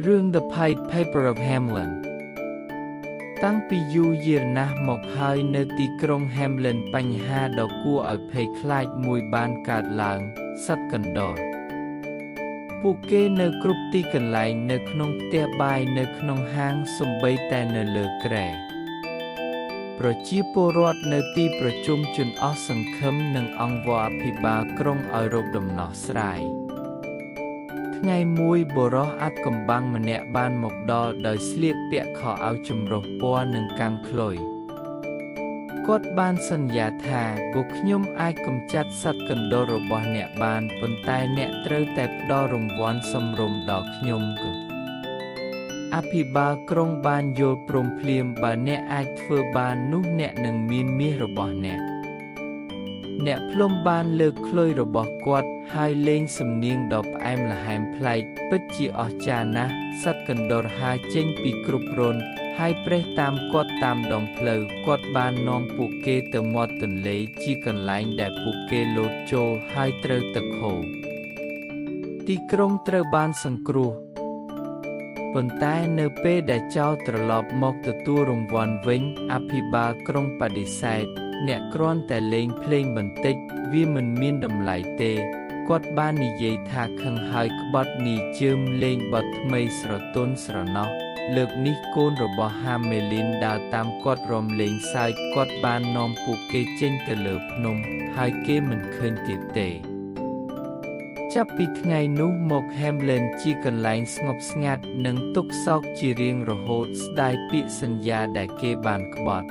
រឿង The Pied Piper of Hamelin តាំងពីយូរយារណាស់មកហើយនៅទីក្រុង Hamelin បញ្ហាដ៏គួរឲ្យភ័យខ្លាចមួយបានកើតឡើងសត្វកណ្ដុរពួកគេនៅគ្រប់ទីកន្លែងនៅក្នុងផ្ទះបាយនៅក្នុងហាងសូម្បីតែនៅលើគ្រែប្រជាពលរដ្ឋនៅទីប្រជុំជនអស់សង្ឃឹមនឹងអង្វរអភិបាលក្រុងឲ្យរកដំណោះស្រាយថ្ងៃមួយបុរសអាថ៌កំបាំងម្នាក់បានមកដល់ដោយស្លៀកពាក់ខោអាវចម្រុះពណ៌និងកាំងខ្លុយគាត់បានសន្យាថាពួកខ្ញុំអាចកម្ចាត់សត្វកណ្ដុររបស់អ្នកបានប៉ុន្តែអ្នកត្រូវតែផ្ដល់រង្វាន់សមរម្យដល់ខ្ញុំអភិបាលក្រុងបានយល់ព្រមភ្លាមបើអ្នកអាចធ្វើបាននោះអ្នកនឹងមានមាសរបស់អ្នកភ្លុំបានលើកខ្លុយរបស់គាត់ហើយលេងសំនៀងដ៏ផ្អែមល្ហែមប្លែកពិតជាអស្ចារ្យណាស់សត្វកណ្ដុរហើរចេញពីគ្រប់រន្ធហើយប្រេះតាមគាត់តាមដងផ្លូវគាត់បាននាំពួកគេទៅមាត់ទន្លេជាកន្លែងដែលពួកគេលោតចូលហើយត្រូវទឹកហូរទីក្រុងត្រូវបានសង្គ្រោះប៉ុន្តែនៅពេលដែលចៅត្រឡប់មកទទួលរង្វាន់វិញអភិបាលក្រុងបដិសេធអ្នកគ្រាន់តែលេងភ្លេងបន្តិចវាមិនមានតម្លៃទេគាត់បាននិយាយថាខឹងហើយក្បត់នីជើមលេងបទថ្មីស្រទន់ស្រណោះលើកនេះកូនរបស់ហាមេលីនដើរតាមគាត់រំលេងសើចគាត់បាននាំពួកគេចេញទៅលើភ្នំហើយគេមិនឃើញទៀតទេចាប់ពីថ្ងៃនោះមក Hamelin ជាកន្លែងស្ងប់ស្ងាត់និងទុក្ខសោកជារៀងរហូតស្ដាយពាក្យសន្យាដែលគេបានក្បត់